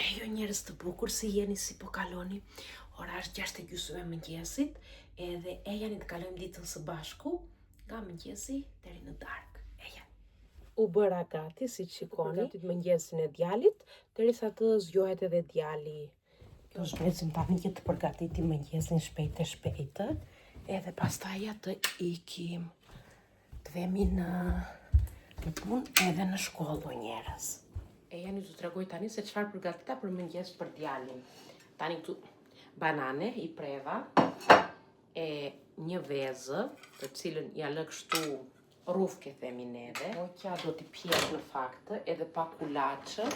Jo njerëz të bukur, si jeni, si po kaloni. Ora është 6:30 e mëngjesit, edhe e jani të kalojmë ditën së bashku, nga mëngjesi deri në darkë. Eja. U bëra gati, si shikoni, gati të mëngjesin e djalit, derisa të zgjohet edhe djali. Do shpresim tani që të përgatitim mëngjesin shpejt e shpejtë, edhe pastaj të ikim. Të vemi në punë edhe në shkollë njerëz. E janë të tregoj tani se çfarë përgatita për mëngjes për djalin. Tani këtu banane i preva, e një vezë, të cilën ja lë kështu rrufke themi neve. Oqja do t'i pjedh në fakt, edhe pa kulaçë,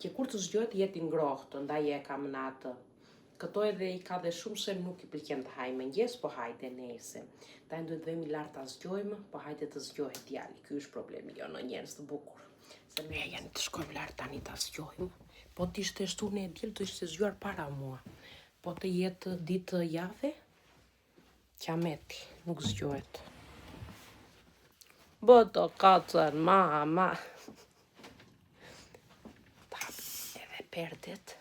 që kur të zgjohet jetë i ngrohtë, ndaj e kam në atë. Këto edhe i ka dhe shumë se nuk i pëlqen të haj mëngjes, po hajde nese. Tani duhet vemi lart ta zgjojmë, po hajde të zgjohet djali. Ky është problemi jo në njerëz të bukur. Se ne janë të shkojmë lart tani ta zgjojmë. Po t'ishte shtunë e diel të ishte zgjuar para mua. Po të jetë ditë jave, qameti, nuk zgjohet. Boto kacën, mama. Tap edhe perdet.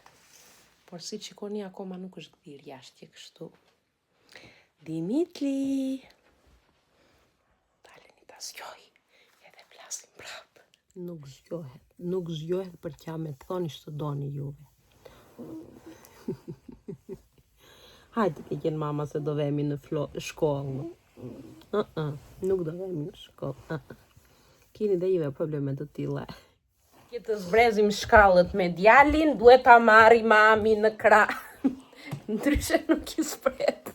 Por si qikoni akoma nuk është gdhir jashtë kështu. Dimitri. Daleni ta zgjoj. Edhe flasim prap. Nuk zgjohet për qamet, thoni që të doni juve. Hajde ke qenë mama se do vemi në shkollë. Nuk do vemi në shkollë. Kini dhe juve problemet të tilla. Që të zbrezim shkallët me djalin, duhet ta marri mami në krah. Ndryshe nuk i spret.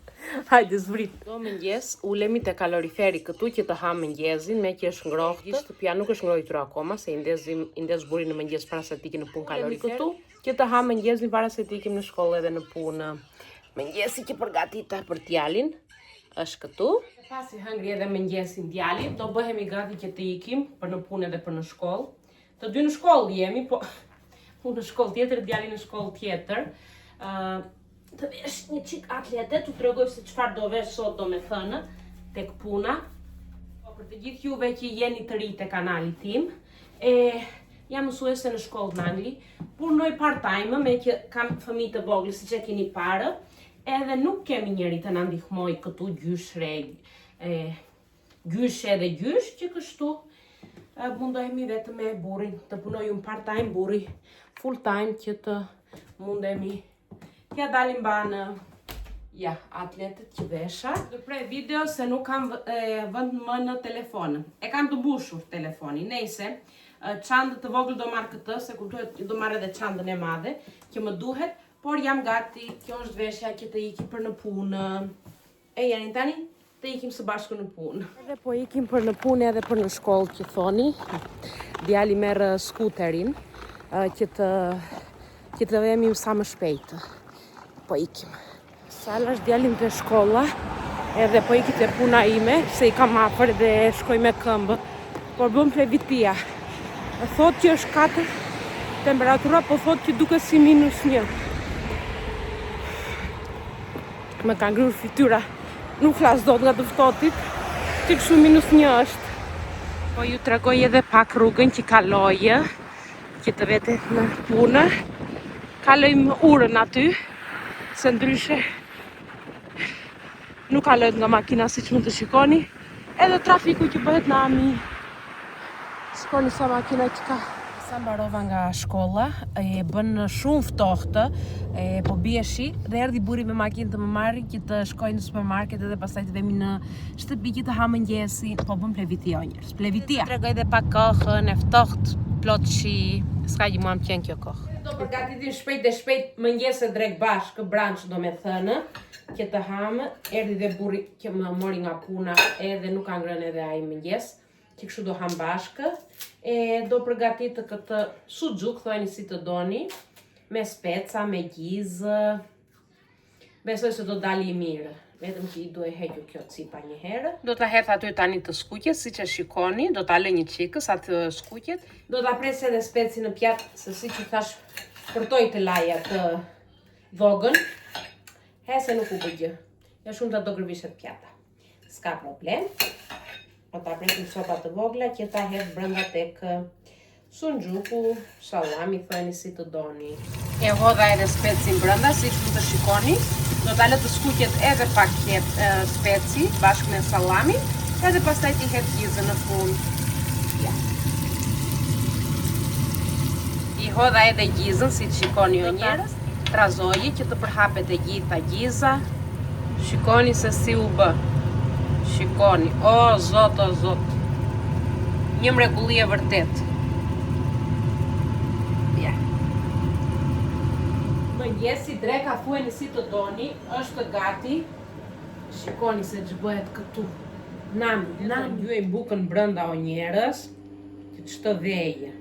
Hajde zbrit. Do mëngjes, ulemi te kaloriferi këtu që të ha mëngjesin, me që është ngrohtë. Shtëpia nuk është ngrohitur akoma, se i ndez burin në mëngjes para se të ikim në punë kalori këtu, që të ha mëngjesin para se të ikim në shkollë edhe në punë. Mëngjesi që përgatita për djalin është këtu. Pasi hëngri edhe mëngjesin djalit, do bëhemi gati që të ikim për në punë edhe për në shkollë. Të dy në shkollë jemi, po unë në shkollë tjetër, djali në shkollë tjetër. Të vesh një qik atlete, të tregoj se çfarë do vesh sot do me thënë, tek puna. Për të gjithë juve që jeni të ri te kanali tim, jam mësuese në shkollë në Angli, punoj part-time me që kam fëmijë të vogël siç e keni parë, edhe nuk kemi njëri të na ndihmoj këtu gjyshre, gjyshe edhe gjysh që kështu. Mundohemi vetëm me burrin, të punoj un part-time, burri full-time që të mundemi t'ja dalim banë atletet që vesha. Dhe prej video se nuk kam vend më në telefon. E kam të mbushur telefoni. Nejse, çandë të vogël do marr këtë, se kuptohet do marr edhe çandën e madhe që më duhet, por jam gati. Kjo është veshja që të ikim për në punë. E jeni tani? Të ikim së bashku në punë. Edhe po ikim për në punë edhe për në shkollë që thoni. Djali merr skuterin që të vemi sa më shpejt. Po ikim. Sala është djalin të shkolla, edhe po ikit e puna ime, se i kam afër dhe shkoj me këmbë. Por bëm plevitia. Thot që është 4 temperatura, po thot që duket si -1. Më ka ngryrë fytyra. Nuk flas dot nga të ftohtit, që kështu -1 është. Po ju tregoj edhe pak rrugën që kalojë, që të vete në punë. Kalojmë urën aty, se ndryshe nuk kalojt nga makina si që mund të shikoni. Edhe trafiku që bëhet në ami. Shikoni sa makina që ka. Sa mbarova nga shkolla, bën shumë ftohtë, po bie shi dhe erdhi burri me makinë të më marri që të shkoj në supermarket edhe pastaj të vemi në shtëpi që të ha mëngjesi, po bëm plevitia o njerëz. Plevitia. Tregoj edhe pak kohën e ftohtë, plot shi, s'ka gjë mua më pëlqen kjo kohë. Do përgatitim shpejt mëngjes drejt bashkë, brunch do me thënë, që të hamë. Erdhi dhe burri që më mori nga puna edhe nuk ka ngrënë edhe ai mëngjes. Që kështu do ham bashkë, do përgatitë këtë suxhuk, thoni si të doni, me speca, me gjizë. Besoj se do dali i mirë, vetëm që i duhet hequr kjo cipa një herë. Do ta hedh aty tani të skuqet, siç e shikoni, do ta lë një çikës atë skuqet. Do ta pres edhe speci në pjatë, se siç u thash, përtoj të laj atë vogën. Se nuk u bë gjë. Ja shumë ta do gërvishet pjata. S'ka problem. Po ta presim sopa të vogla që ta hedh brenda tek sunxhuku, sallami, thoni si të doni. E hodha edhe specin brenda, si që mund të shikoni. Do t'ale të skuqet edhe pak speci, bashkë me salamin, edhe pastaj t'i het gizën në fund. Ja. I hodha edhe gizën, si që shikoni o njerës. Trazoji që të përhapet e gjitha giza. Shikoni se si u bë. Shikoni, o zot. Një mrekulli e vërtet. Ja. Mëngjesi, dreka thueni si të doni, është gati. Shikoni se që bëhet këtu. Nami, juaj bukën brenda o njerës, që të shtë veje.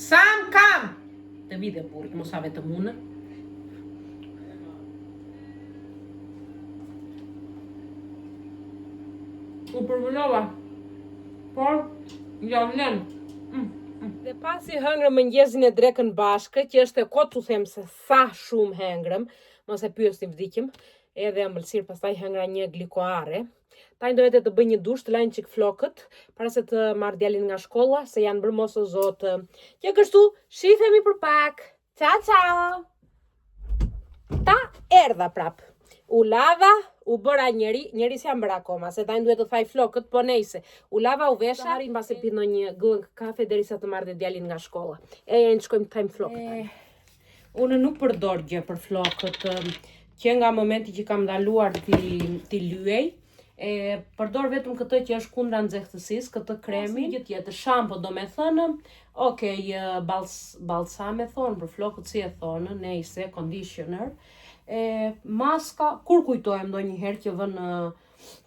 Sam kam! Të vide burit, mos ave të mune. U përvëllova, por, javlen. Dhe pasi hëngrëm mëngjesin e drekën bashkë, që është e kotë të them se sa shumë hëngrëm, mos e pyesim vdikim, edhe ëmbëlsirë pastaj hëngra një glikoare. Taj dojete të bëj një dush, të lajnë qik flokët, para se të marrë djalin nga shkolla, se janë bërë mos o zotë. Që kështu, shifemi për pak. Ciao! Ta erdha prap. U lava, u bëra njeri si jam bërë akoma, se tajnë duhet të thaj flokët, po nejse. U lava, u vesha, harin base pino një gëllën kafe derisa të marrë djalin nga shkolla. E në shkojmë të tajmë flokët. Unë nuk përdor gjë për flokët, që nga momenti që kam daluar t'i lyej, përdor vetëm këtë që është kundra nxehtësisë, këtë kremin, gjë tjetër, shampo do me thënë, okej, balsam e thonë, për flokët si e thonë, nejse, conditioner, maska, kur kujtojmë do njëherë që vënë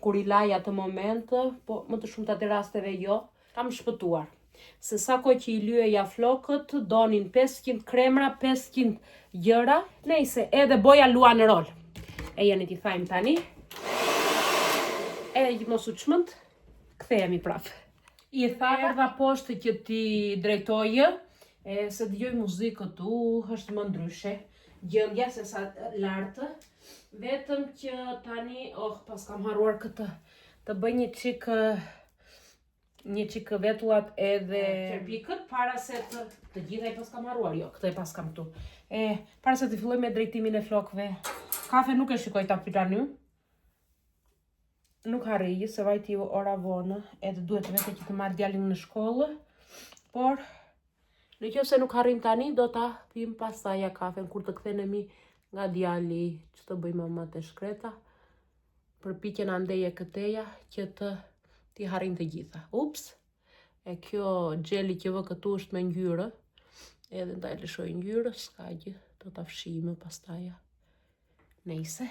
kur i laj atë moment, po më të shumë të atë rasteve jo, kam shpëtuar. Se sa kohë që i lyeja flokët, donin 500 kremra, 500 gjëra, nejse, edhe boja luan rol. E jeni t'i thajmë tani. Edhe gjithë mos u çmend, kthehemi prap. I tha erdha poshtë që ti drejtojë, se dëgjoj muzikë këtu, është më ndryshe. Gjendja se sa lartë, vetëm që tani, pas kam haruar këtë, të bëj një qikë vetullat edhe qerpikët, para se të gjitha i pas kam haruar, jo, këtë i pas kam tu. Para se të filloj me drejtimin e flokëve. Kafe nuk e shikoj ta pirany. Nuk harriji, se vajti ora vonë, edhe duhet vete që të marrë djalin në shkollë, por në që se nuk harrim tani, do ta pim pastaja kafen, kur të kthehemi nga djali, që të bëjmë mamat e shkreta, përpiqen andeje këteja, që t'i harrim të gjitha. Ups, e kjo gjeli që vë këtu është me ngjyrë, edhe nda e lëshoj ngjyrë, s'ka gjë, do ta fshijmë pastaja. Nejse.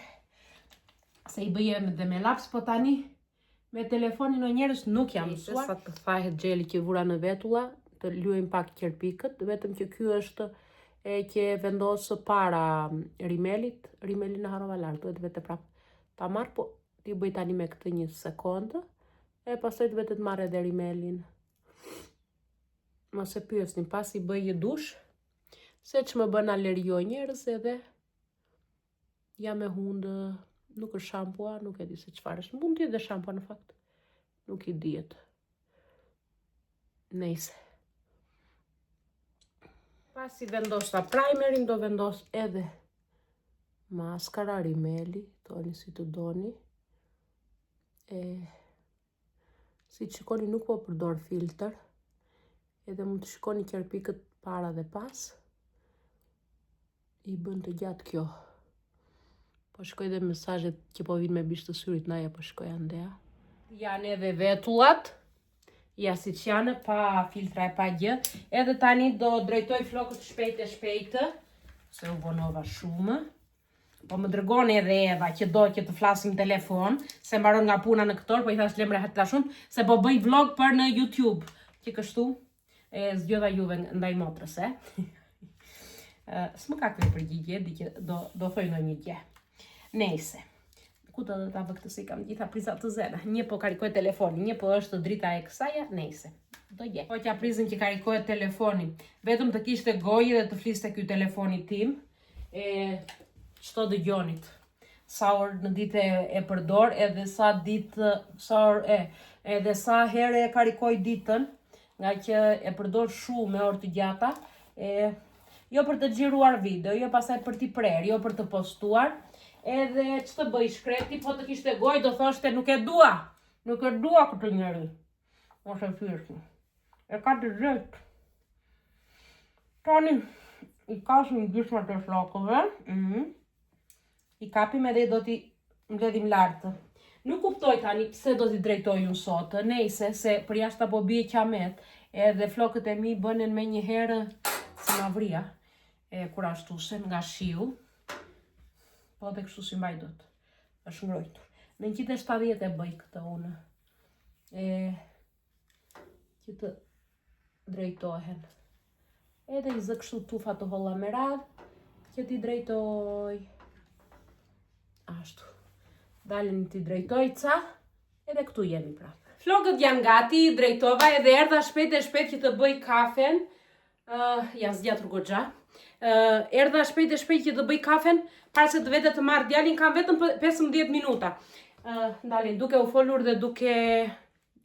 Se i bëjem dhe me laps, po tani me telefonin o njerës nuk jam mësuar. Sa të thahet gjeli që vura në vetulla, të luajmë pak qerpikët, vetëm që ky është që vendosë para rimelit. Rimelin në harova lartë, duhet vete prap ta marrë, po t'i bëj tani me këtë një sekondë, e pastaj të vete të marrë edhe rimelin. Mos e pyesni, pas i bëj dush, se që më bën alergjo njerës edhe jam e hundë. Nuk është shampua, nuk e di se çfarë është. Mund t'jetë dhe shampua në fakt. Nuk i dihet. Nejse. Pas i vendosa primerin, do vendos edhe maskara, rimeli, toni si të doni. Si të shikoni nuk po përdor filter. Edhe mund të shikoni qerpikët para dhe pas. I bën të gjatë kjo. Po shkoj dhe mesazhet që po vinë me bish të syrit, naja po shkoj andea. Janë edhe vetullat, ja si që janë, pa filtra e pa gjë. Edhe tani do drejtoj flokët shpejtë, se u vonova shumë. Po më dërgoni edhe Eva që do që të flasim telefon, se mbaron nga puna në këtor, po i thash lemre hëtë shumë, se po bëj vlog për në YouTube. Që kështu, zgjodha juve ndaj motrës, S'më ka këtë përgjigje, do thoj në një gjë. Nejse, ku do të ta bë këtë si kam gjitha prizat të zena. Një po karikoj telefonin, një po është drita e kësaja, nejse. Do je. Po t'ja prizën që karikoj telefonin. Vetëm të kishte gojë dhe të fliste ky telefoni tim. Çto dëgjonit. Sa orë në ditë e përdor, edhe sa ditë, edhe sa herë e karikoj ditën, nga që e përdor shumë me orë të gjata, Jo për të xhiruar video, jo pasaj për t'i prerë, jo për të postuar. Edhe që të bëj shkreti, po të kishte gojë, do thoshte nuk e dua këtë njeri. Ose fyrshme. E ka të drejtë. Tani, i kasim gjysmat e flokëve. I kapim edhe do t'i mbledhim lartë. Nuk kuptoj tani pse do t'i drejtoj unë sot, nejse se për jashtë apo bie qamet, edhe flokët e mi bënen me një herë si mavria, kur ashtusen nga shiu, po dhe kështu si mbaj dot, është ngrojtur. Në 170 e bëj këtë unë, që të drejtohen. Edhe i zë kështu tufa të holla me radhë, që t'i drejtoj. Ashtu. Dalin t'i drejtoj ca, edhe këtu jemi prapë. Flokët janë gati, drejtova edhe erdha shpejt që të bëj kafen. Ja zgjatur goxha. Erdha shpejt që të bëj kafen, para se të vete të marrë djalin, kam vetëm 15 minuta. Dalin, duke u folur dhe duke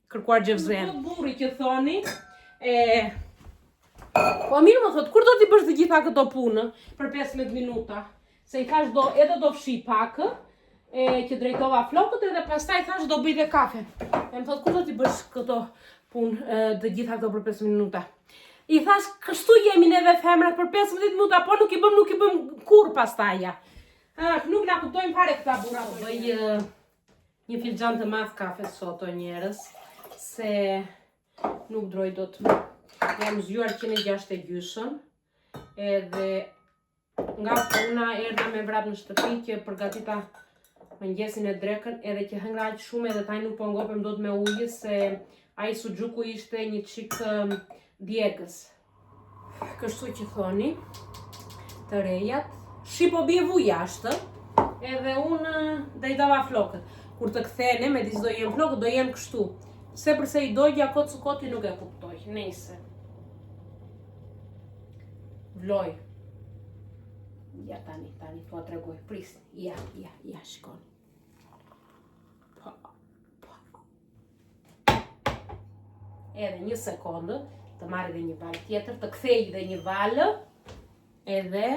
kërkuar gjevzen. Nuk burri që thoni, po mirë më thot, kur do t'i bësh të gjitha këto punë për 15 minuta? Se i thash edhe do fshi pak, që drejtova flokët edhe pastaj thash do bëj dhe kafen. E më thot, kur do t'i bësh këto punë të gjitha këto për 15 minuta? I thash, kështu jemi neve femrat për 15 minuta, po nuk i bëm kur pastaja. Nuk na kuptojmë fare këta burra. Bëj një filxhan të madh kafe sot o njerës, se nuk droj dot. Jam zgjuar 106:30, edhe nga puna erdha me vrap në shtëpi që përgatita mëngjesin e drekën, edhe që hëngra aq shumë edhe taj nuk po ngopem dot me ujë, se ai suxhuku ishte një çik djegës. Kështu që thoni, të rejat, shi po bie vu jashtë, edhe unë drejtova flokët. Kur të kthene, me disë do jenë flokët, do jenë kështu. Se përse i dojgja kotë së koti nuk e kuptoj, nejse. Vloj. Ja tani, tua tregoj, prisni. Ja, shikoni. Edhe një sekondë, të marrë dhe një valë tjetër, të kthej dhe një valë, edhe...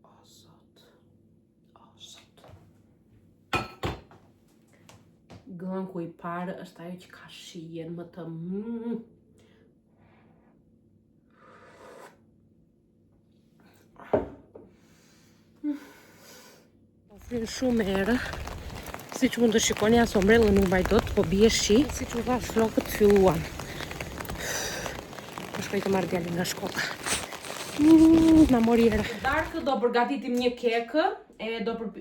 O, sot. Gënku i parë është ajo që ka shijen më të Ofrin shumë herë, si që mund të shikoni as ombrellën nuk mbaj dot, po bie shi, si që u thash flokët filluan. Po shkoj të marrë djalin nga shkolla. Na mori era. Darkë do përgatitim një kekë,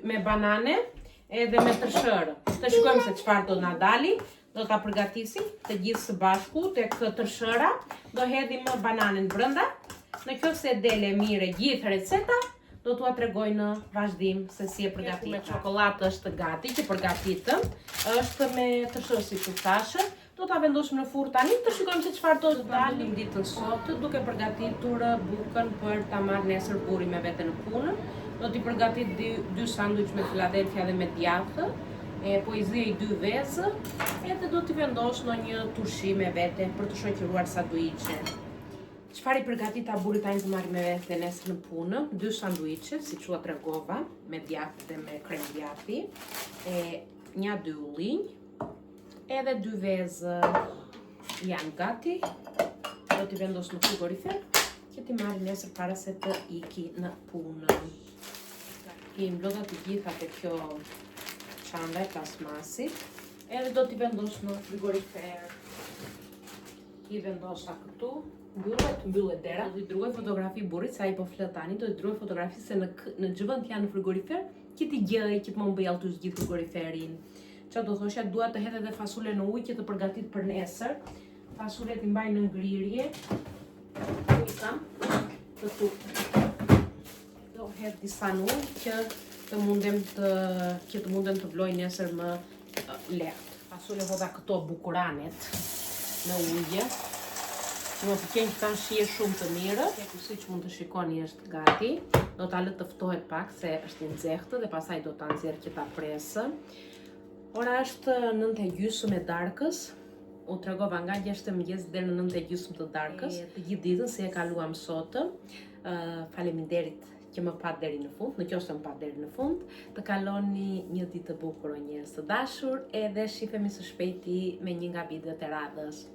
me banane, edhe me tërshërë. Të shikojmë se çfarë do na dali, do ta përgatisim të gjithë së bashku, tek tërshëra, do hedhim bananën brenda. Në qoftë se dele mire gjithë receta, do t'ua tregoj në vazhdim se si e përgatitur. Me çokoladë është gati, që përgatitëm, është me tërshërë si që thashë. Do ta vendosim në furrë tani, të shikojmë se çfarë do të dalim ditën sot, duke përgatitur bukën për ta marrë nesër burri me vete në punë. Do t'i përgatit 2 sanduiç me Philadelphia dhe me djathë, po i zëj 2 vezë, edhe do t'i vendos në një turshi me vete për të shoqëruar sanduiçe. Çfarë i përgatita burrit tani të marrë me vete nesër në punë? 2 sanduiçe, siç u tregova, me djathë dhe me krem djathi, 1-2 ullinj, edhe 2 vezë janë gati. Do t'i vendos në frigorifer, që t'i marrë nesër para se të iki në punë. I mblodha të gjitha te kjo çanta e plasmasit, edhe do t'i vendos në frigorifer. I vendosa këtu, mbyllet dera. Do t'i dërgoj fotografi burrit, se ai po flet tani, do t'i dërgoj fotografi se në xhëvend janë në frigorifer, që t'i gjej, që t'më bëj alltus gjithë frigoriferin. Qa do thosha, dua të hedh edhe fasule në ujë që të përgatit për nesër. Fasulet i mbaj në ngrirje. I kam këtu. Do hedh disa në ujë që të mundem të vloj nesër më lehtë. Fasule hodha këto bukuranet në ujë. Që më pëlqen që kanë shije shumë të mirë. Si që mund të shikoni është gati. Do ta lë të ftohet pak se është i nxehtë dhe pastaj do ta nxjerr që ta presë. Ora është 9:30 e darkës. u tregova nga 6 e mëngjesit deri në 9:30 të darkës, të gjithë ditën si e kaluam sot. Faleminderit që më pat deri në fund, nëse më pat deri në fund. Të kaloni një ditë të bukur o njerëz të dashur, edhe shihemi së shpejti me një nga videot e radhës.